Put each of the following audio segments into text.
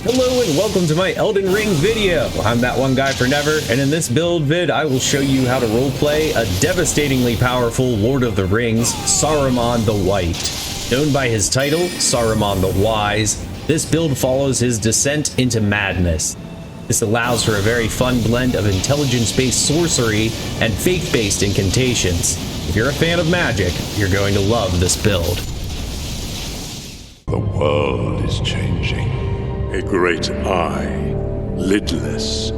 Hello and welcome to my Elden Ring video. I'm that one guy for never, and in this build vid I will show you how to roleplay a devastatingly powerful Lord of the Rings, Saruman the White. Known by his title, Saruman the Wise, this build follows his descent into madness. This allows for a very fun blend of intelligence-based sorcery and faith-based incantations. If you're a fan of magic, you're going to love this build. The world is changing. A great eye, lidless,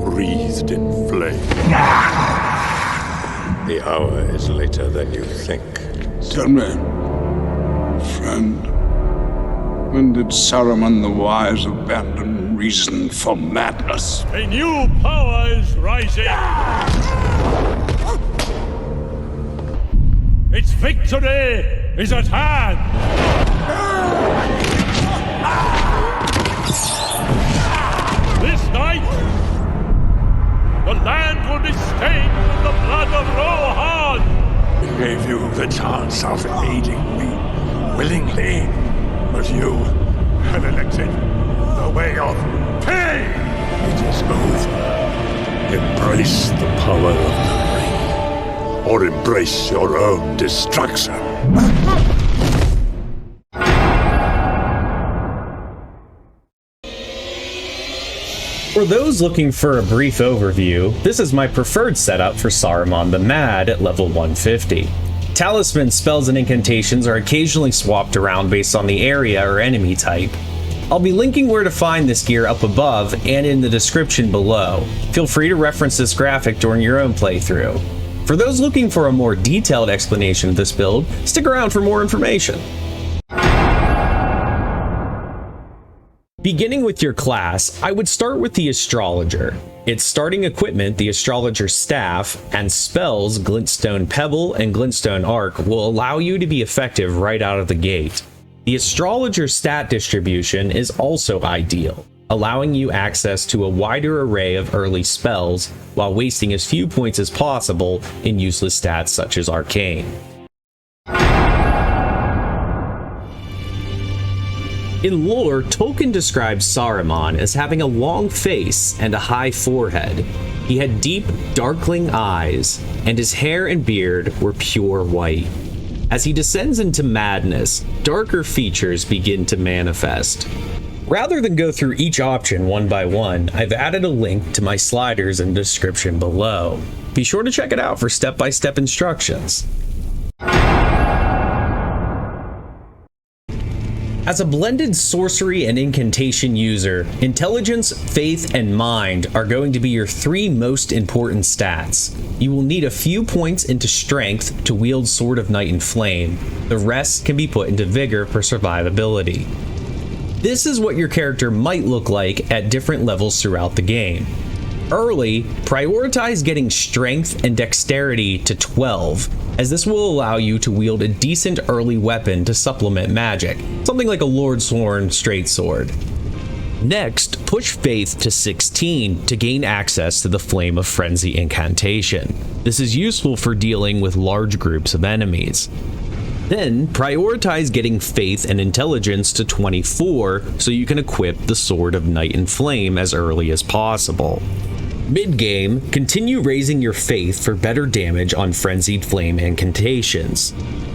wreathed in flame. The hour is later than you think. Tell me, friend, when did Saruman the Wise abandon reason for madness? A new power is rising! Its victory is at hand! This night, the land will be stained with the blood of Rohan! I gave you the chance of aiding me willingly, but you had elected the way of pain. It is over. Embrace the power of the ring, or embrace your own destruction. For those looking for a brief overview, this is my preferred setup for Saruman the Mad at level 150. Talisman spells and incantations are occasionally swapped around based on the area or enemy type. I'll be linking where to find this gear up above and in the description below. Feel free to reference this graphic during your own playthrough. For those looking for a more detailed explanation of this build, stick around for more information. Beginning with your class, I would start with the Astrologer. Its starting equipment, the Astrologer's Staff, and spells Glintstone Pebble and Glintstone Arc will allow you to be effective right out of the gate. The Astrologer's stat distribution is also ideal, allowing you access to a wider array of early spells while wasting as few points as possible in useless stats such as Arcane. In lore, Tolkien describes Saruman as having a long face and a high forehead. He had deep, darkling eyes, and his hair and beard were pure white. As he descends into madness, darker features begin to manifest. Rather than go through each option one by one, I've added a link to my sliders in the description below. Be sure to check it out for step-by-step instructions. As a blended sorcery and incantation user, intelligence, faith, and mind are going to be your three most important stats. You will need a few points into strength to wield Sword of Night and Flame. The rest can be put into vigor for survivability. This is what your character might look like at different levels throughout the game. Early, prioritize getting strength and dexterity to 12, as this will allow you to wield a decent early weapon to supplement magic, something like a Lordsworn straight sword. Next, push faith to 16 to gain access to the Flame of Frenzy incantation. This is useful for dealing with large groups of enemies. Then, prioritize getting faith and intelligence to 24 so you can equip the Sword of Night and Flame as early as possible. Mid-game, continue raising your faith for better damage on Frenzied Flame incantations.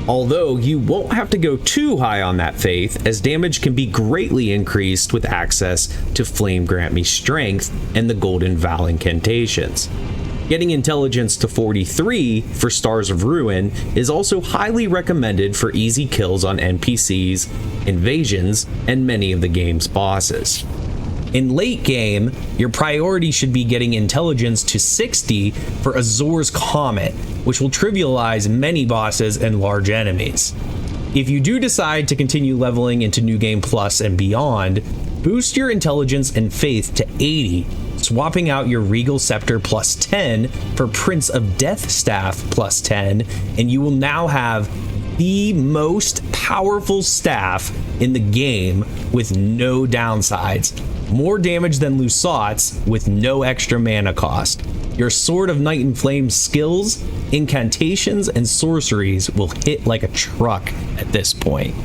Although you won't have to go too high on that faith, as damage can be greatly increased with access to Flame Grant Me Strength and the Golden Vow incantations. Getting intelligence to 43 for Stars of Ruin is also highly recommended for easy kills on NPCs, invasions, and many of the game's bosses. In late game, your priority should be getting intelligence to 60 for Azor's Comet, which will trivialize many bosses and large enemies. If you do decide to continue leveling into New Game Plus and beyond, boost your intelligence and faith to 80, swapping out your Regal Scepter plus 10 for Prince of Death Staff plus 10, and you will now have the most powerful staff in the game with no downsides. More damage than Lusat's with no extra mana cost. Your Sword of Night and Flame skills, incantations, and sorceries will hit like a truck at this point.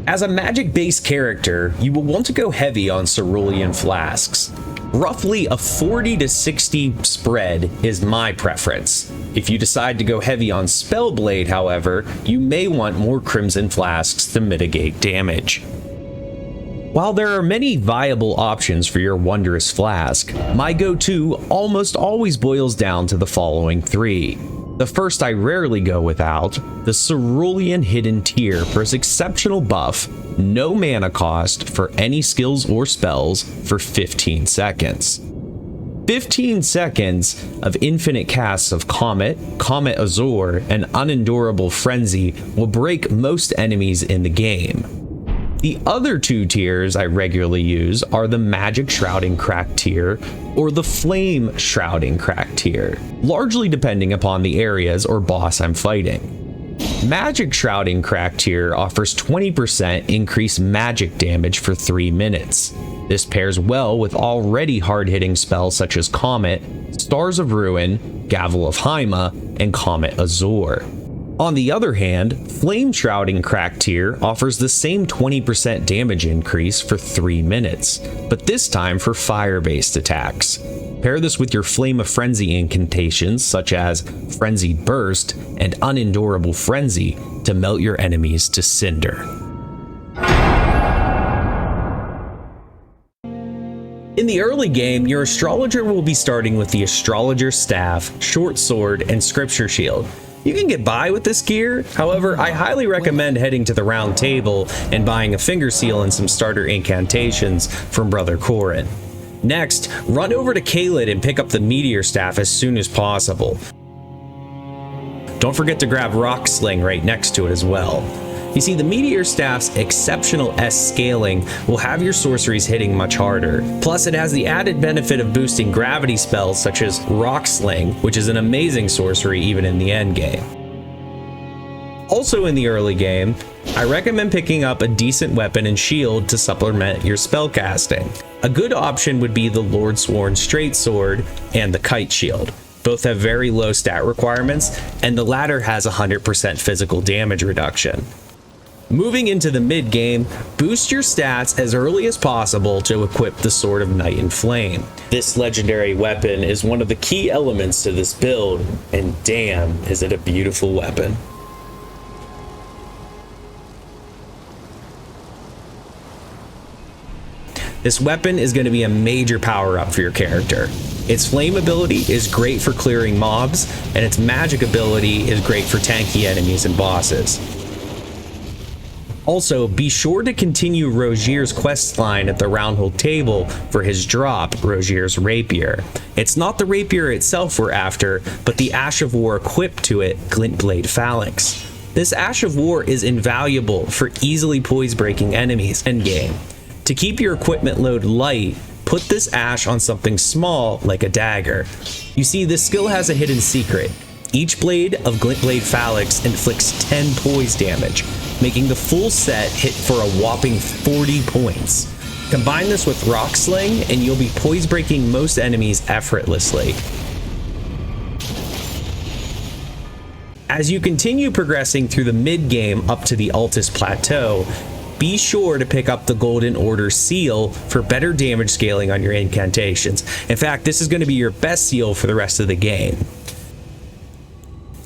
As a magic-based character, you will want to go heavy on cerulean flasks. Roughly a 40 to 60 spread is my preference. If you decide to go heavy on Spellblade, however, you may want more crimson flasks to mitigate damage. While there are many viable options for your wondrous flask, my go-to almost always boils down to the following three. The first I rarely go without, the Cerulean Hidden Tear for its exceptional buff, no mana cost for any skills or spells for 15 seconds. 15 seconds of infinite casts of Comet, Comet Azure, and Unendurable Frenzy will break most enemies in the game. The other two tiers I regularly use are the Magic Shrouding Crack tier or the Flame Shrouding Crack tier, largely depending upon the areas or boss I'm fighting. Magic Shrouding Crack tier offers 20% increased magic damage for 3 minutes. This pairs well with already hard-hitting spells such as Comet, Stars of Ruin, Gavel of Haima, and Comet Azure. On the other hand, Flame Shrouding Crack tier offers the same 20% damage increase for 3 minutes, but this time for fire-based attacks. Pair this with your Flame of Frenzy incantations such as Frenzied Burst and Unendurable Frenzy to melt your enemies to cinder. In the early game, your astrologer will be starting with the Astrologer Staff, Short Sword, and Scripture Shield. You can get by with this gear, however, I highly recommend heading to the Round Table and buying a Finger Seal and some starter incantations from Brother Corin. Next, run over to Caelid and pick up the Meteor Staff as soon as possible. Don't forget to grab Rock Sling right next to it as well. You see, the Meteor Staff's exceptional S scaling will have your sorceries hitting much harder. Plus, it has the added benefit of boosting gravity spells such as Rock Sling, which is an amazing sorcery even in the endgame. Also in the early game, I recommend picking up a decent weapon and shield to supplement your spellcasting. A good option would be the Lordsworn Straight Sword and the Kite Shield. Both have very low stat requirements, and the latter has 100% physical damage reduction. Moving into the mid-game, boost your stats as early as possible to equip the Sword of Night and Flame. This legendary weapon is one of the key elements to this build, and damn, is it a beautiful weapon. This weapon is going to be a major power-up for your character. Its flame ability is great for clearing mobs, and its magic ability is great for tanky enemies and bosses. Also, be sure to continue Rogier's quest line at the Roundhold Table for his drop, Rogier's Rapier. It's not the rapier itself we're after, but the Ash of War equipped to it, Glintblade Phalanx. This Ash of War is invaluable for easily poise-breaking enemies endgame. To keep your equipment load light, put this Ash on something small like a dagger. You see, this skill has a hidden secret. Each blade of Glintblade Phalanx inflicts 10 poise damage, making the full set hit for a whopping 40 points. Combine this with Rock Sling and you'll be poise breaking most enemies effortlessly. As you continue progressing through the mid-game up to the Altus Plateau, be sure to pick up the Golden Order Seal for better damage scaling on your incantations. In fact, this is going to be your best seal for the rest of the game.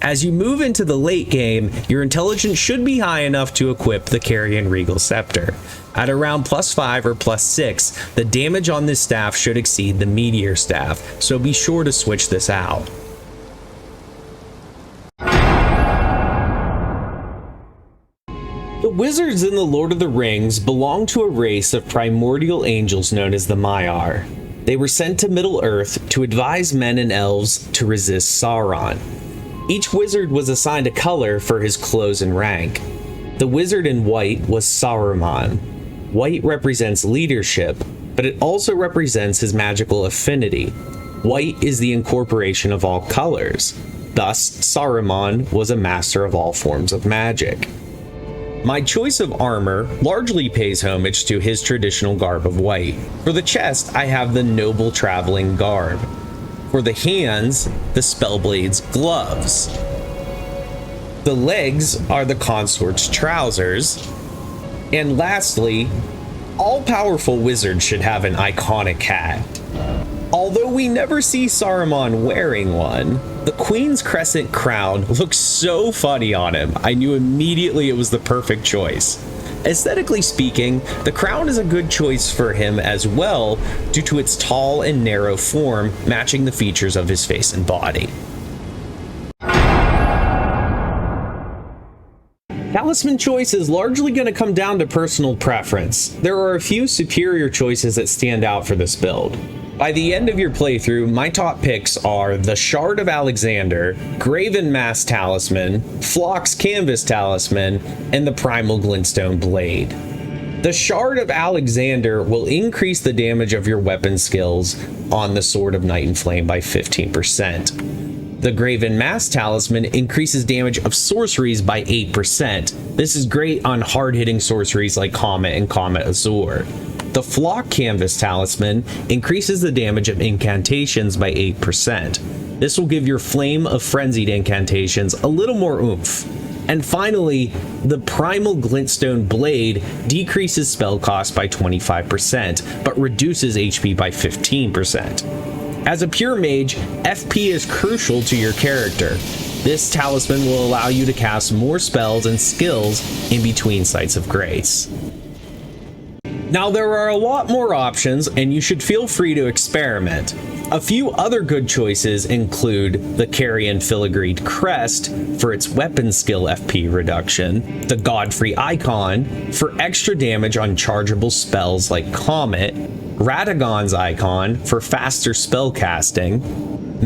As you move into the late game, your intelligence should be high enough to equip the Carrion Regal Scepter. At around +5 or +6, the damage on this staff should exceed the Meteor Staff, so be sure to switch this out. The wizards in the Lord of the Rings belong to a race of primordial angels known as the Maiar. They were sent to Middle-earth to advise men and elves to resist Sauron. Each wizard was assigned a color for his clothes and rank. The wizard in white was Saruman. White represents leadership, but it also represents his magical affinity. White is the incorporation of all colors. Thus, Saruman was a master of all forms of magic. My choice of armor largely pays homage to his traditional garb of white. For the chest, I have the noble traveling garb. For the hands, the Spellblade's gloves. The legs are the consort's trousers. And lastly, all-powerful wizards should have an iconic hat. Although we never see Saruman wearing one, the Queen's Crescent crown looks so funny on him, I knew immediately it was the perfect choice. Aesthetically speaking, the crown is a good choice for him as well due to its tall and narrow form matching the features of his face and body. Talisman choice is largely going to come down to personal preference. There are a few superior choices that stand out for this build. By the end of your playthrough, my top picks are the Shard of Alexander, Graven Mass Talisman, Flock's Canvas Talisman, and the Primal Glintstone Blade. The Shard of Alexander will increase the damage of your weapon skills on the Sword of Night and Flame by 15%. The Graven Mass Talisman increases damage of sorceries by 8%. This is great on hard-hitting sorceries like Comet and Comet Azure. The Flock Canvas Talisman increases the damage of incantations by 8%. This will give your Flame of Frenzied incantations a little more oomph. And finally, the Primal Glintstone Blade decreases spell cost by 25%, but reduces HP by 15%. As a pure mage, FP is crucial to your character. This talisman will allow you to cast more spells and skills in between Sites of Grace. Now, there are a lot more options, and you should feel free to experiment. A few other good choices include the Carrion Filigreed Crest for its weapon skill FP reduction, the Godfrey Icon for extra damage on chargeable spells like Comet, Radagon's Icon for faster spell casting,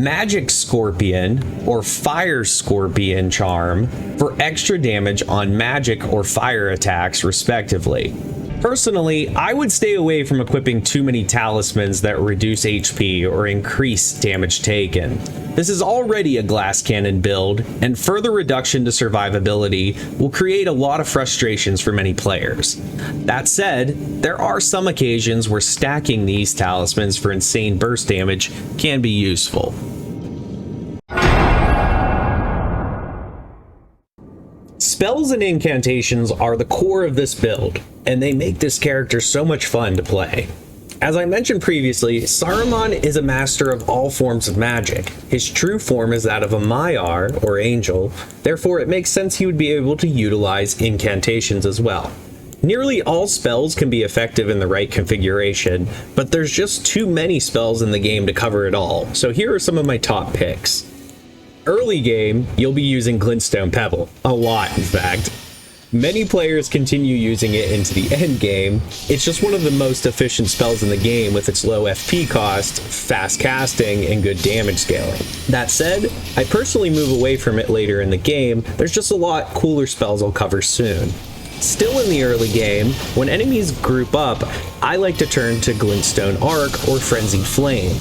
Magic Scorpion or Fire Scorpion Charm for extra damage on magic or fire attacks respectively. Personally, I would stay away from equipping too many talismans that reduce HP or increase damage taken. This is already a glass cannon build, and further reduction to survivability will create a lot of frustrations for many players. That said, there are some occasions where stacking these talismans for insane burst damage can be useful. Spells and incantations are the core of this build, and they make this character so much fun to play. As I mentioned previously, Saruman is a master of all forms of magic. His true form is that of a Maiar, or angel, therefore it makes sense he would be able to utilize incantations as well. Nearly all spells can be effective in the right configuration, but there's just too many spells in the game to cover it all, so here are some of my top picks. Early game, you'll be using Glintstone Pebble, a lot in fact. Many players continue using it into the end game. It's just one of the most efficient spells in the game with its low FP cost, fast casting, and good damage scaling. That said, I personally move away from it later in the game. There's just a lot cooler spells I'll cover soon. Still in the early game, when enemies group up, I like to turn to Glintstone Arc or Frenzied Flame.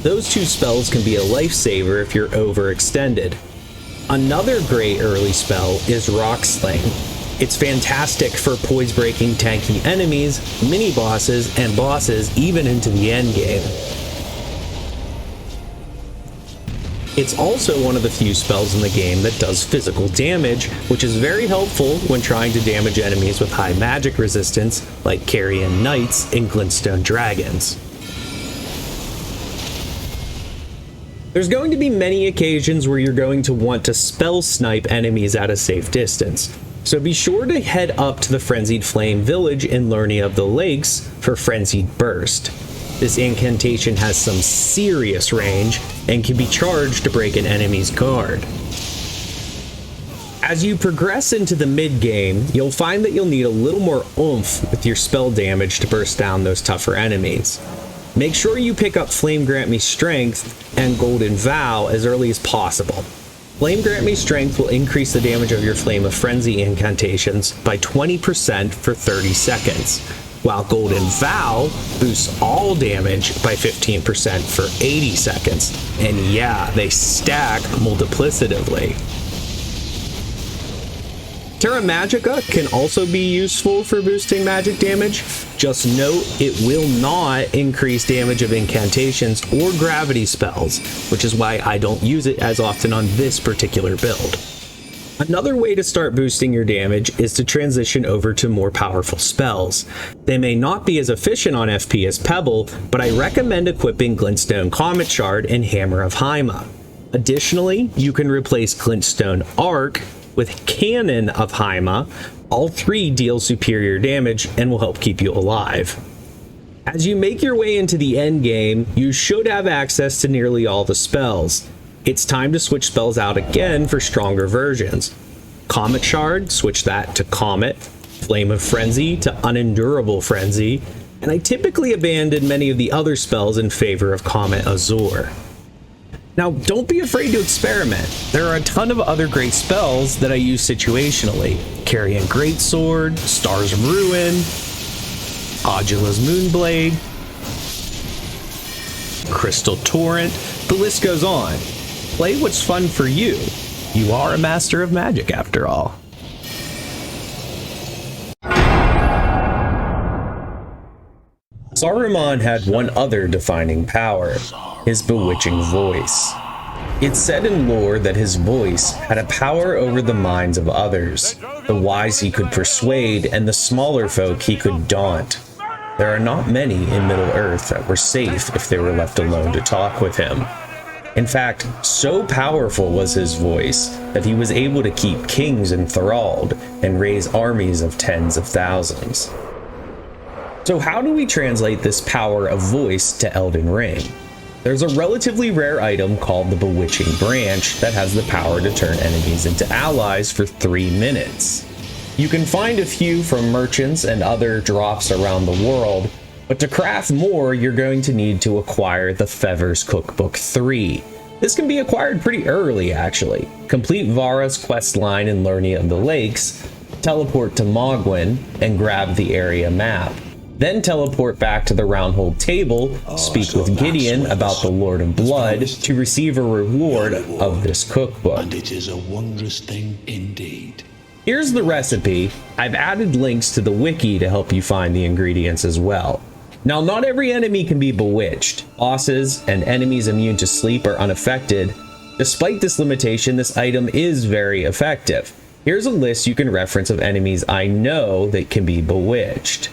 Those two spells can be a lifesaver if you're overextended. Another great early spell is Rock Sling. It's fantastic for poise-breaking tanky enemies, mini-bosses, and bosses even into the endgame. It's also one of the few spells in the game that does physical damage, which is very helpful when trying to damage enemies with high magic resistance like Carrion Knights and Glintstone Dragons. There's going to be many occasions where you're going to want to spell snipe enemies at a safe distance, so be sure to head up to the Frenzied Flame Village in Lernia of the Lakes for Frenzied Burst. This incantation has some serious range and can be charged to break an enemy's guard. As you progress into the mid-game, you'll find that you'll need a little more oomph with your spell damage to burst down those tougher enemies. Make sure you pick up Flame Grant Me Strength and Golden Vow as early as possible. Flame Grant Me Strength will increase the damage of your Flame of Frenzy incantations by 20% for 30 seconds, while Golden Vow boosts all damage by 15% for 80 seconds. And yeah, they stack multiplicatively. Terra Magica can also be useful for boosting magic damage. Just note it will not increase damage of incantations or gravity spells, which is why I don't use it as often on this particular build. Another way to start boosting your damage is to transition over to more powerful spells. They may not be as efficient on FP as Pebble, but I recommend equipping Glintstone Comet Shard and Hammer of Haima. Additionally, you can replace Glintstone Arc with Cannon of Haima. All three deal superior damage and will help keep you alive. As you make your way into the end game, you should have access to nearly all the spells. It's time to switch spells out again for stronger versions. Comet Shard, switch that to Comet. Flame of Frenzy to Unendurable Frenzy. And I typically abandon many of the other spells in favor of Comet Azure. Now, don't be afraid to experiment. There are a ton of other great spells that I use situationally. Carrion Greatsword, Stars of Ruin, Audula's Moonblade, Crystal Torrent, the list goes on. Play what's fun for you. You are a master of magic after all. Saruman had one other defining power, his bewitching voice. It's said in lore that his voice had a power over the minds of others. The wise he could persuade, and the smaller folk he could daunt. There are not many in Middle-earth that were safe if they were left alone to talk with him. In fact, so powerful was his voice that he was able to keep kings enthralled and raise armies of tens of thousands. So how do we translate this power of voice to Elden Ring? There's a relatively rare item called the Bewitching Branch that has the power to turn enemies into allies for 3 minutes. You can find a few from merchants and other drops around the world, but to craft more, you're going to need to acquire the Fever's Cookbook 3. This can be acquired pretty early, actually. Complete Vara's quest line in Lernia of the Lakes, teleport to Mogwin, and grab the area map. Then teleport back to the Roundhold table, speak with Gideon about the Lord of Blood to receive a reward of this cookbook. And it is a wondrous thing indeed. Here's the recipe. I've added links to the wiki to help you find the ingredients as well. Now, not every enemy can be bewitched. Bosses and enemies immune to sleep are unaffected. Despite this limitation, this item is very effective. Here's a list you can reference of enemies I know that can be bewitched.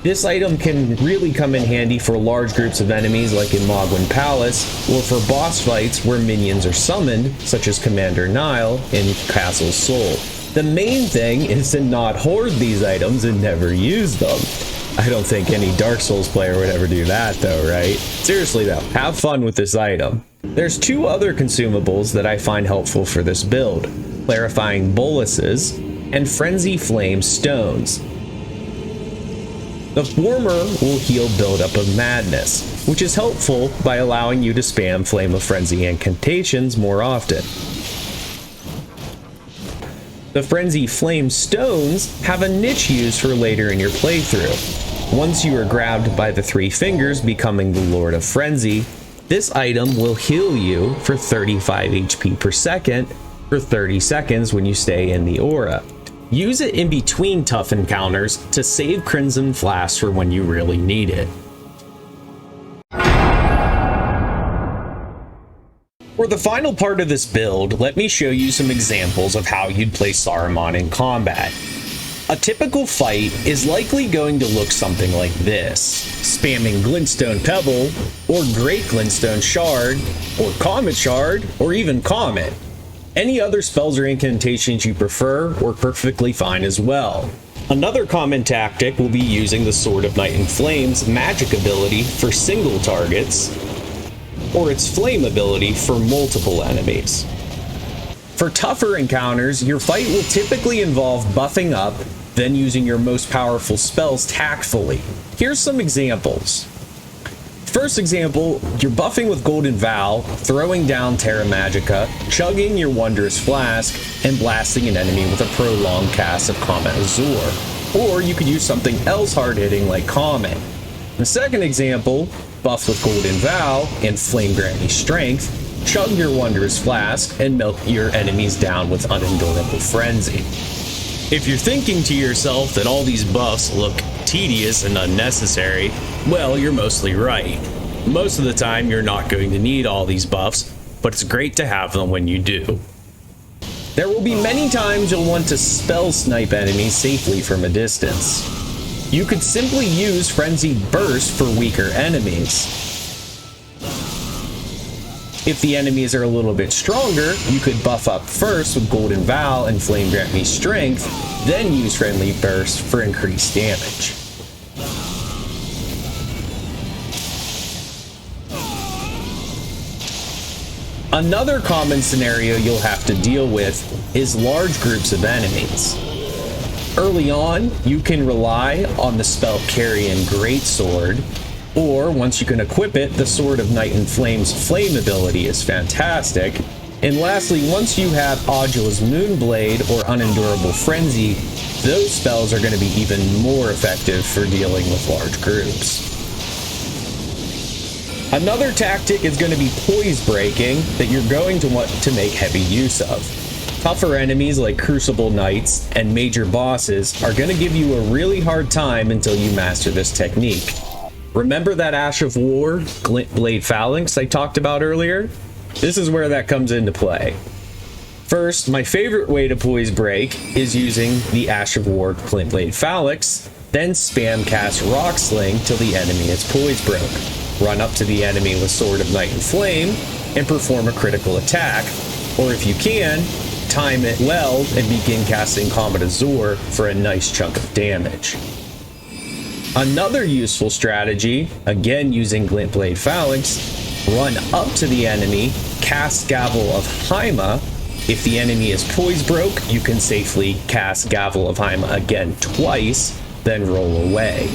This item can really come in handy for large groups of enemies like in Mogwin Palace, or for boss fights where minions are summoned, such as Commander Nile in Castle Soul. The main thing is to not hoard these items and never use them. I don't think any Dark Souls player would ever do that though, right? Seriously though, have fun with this item. There's 2 other consumables that I find helpful for this build: Clarifying Boluses and Frenzy Flame Stones. The former will heal buildup of madness, which is helpful by allowing you to spam Flame of Frenzy incantations more often. The Frenzy Flame Stones have a niche use for later in your playthrough. Once you are grabbed by the 3 fingers, becoming the Lord of Frenzy, this item will heal you for 35 HP per second for 30 seconds when you stay in the aura. Use it in between tough encounters to save Crimson Flasks for when you really need it. For the final part of this build, let me show you some examples of how you'd play Saruman in combat. A typical fight is likely going to look something like this: spamming Glintstone Pebble, or Great Glintstone Shard, or Comet Shard, or even Comet. Any other spells or incantations you prefer work perfectly fine as well. Another common tactic will be using the Sword of Night and Flame's magic ability for single targets, or its flame ability for multiple enemies. For tougher encounters, your fight will typically involve buffing up, then using your most powerful spells tactfully. Here's some examples. First example, you're buffing with Golden Vow, throwing down Terra Magica, chugging your Wondrous Flask, and blasting an enemy with a prolonged cast of Comet Azure. Or you could use something else hard-hitting like Comet. The second example, buff with Golden Vow and Flame Grant Me Strength, chug your Wondrous Flask, and melt your enemies down with Unendurable Frenzy. If you're thinking to yourself that all these buffs look tedious and unnecessary, well, you're mostly right. Most of the time, you're not going to need all these buffs, but it's great to have them when you do. There will be many times you'll want to spell snipe enemies safely from a distance. You could simply use Frenzied Burst for weaker enemies. If the enemies are a little bit stronger, you could buff up first with Golden Vow and Flame Grant Me Strength, then use Friendly Burst for increased damage. Another common scenario you'll have to deal with is large groups of enemies. Early on, you can rely on the spell Carrion Greatsword, or once you can equip it, the Sword of Night and Flame's flame ability is fantastic. And lastly, once you have Audula's Moonblade or Unendurable Frenzy, those spells are going to be even more effective for dealing with large groups. Another tactic is going to be poise breaking that you're going to want to make heavy use of. Tougher enemies like Crucible Knights and major bosses are going to give you a really hard time until you master this technique. Remember that Ash of War Glint Blade Phalanx I talked about earlier? This is where that comes into play. First, my favorite way to poise break is using the Ash of War Glint Blade Phalanx, then spam cast Rock Sling till the enemy is poise broke. Run up to the enemy with Sword of Night and Flame and perform a critical attack, or if you can, time it well and begin casting Comet Azure for a nice chunk of damage. Another useful strategy, again using Glint Blade Phalanx, run up to the enemy, cast Gavel of Haima. If the enemy is poise broke, you can safely cast Gavel of Haima again twice, then roll away.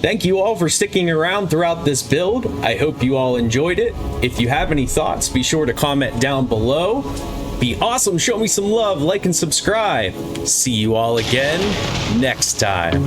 Thank you all for sticking around throughout this build. I hope you all enjoyed it. If you have any thoughts, be sure to comment down below. Be awesome, show me some love, like and subscribe. See you all again next time.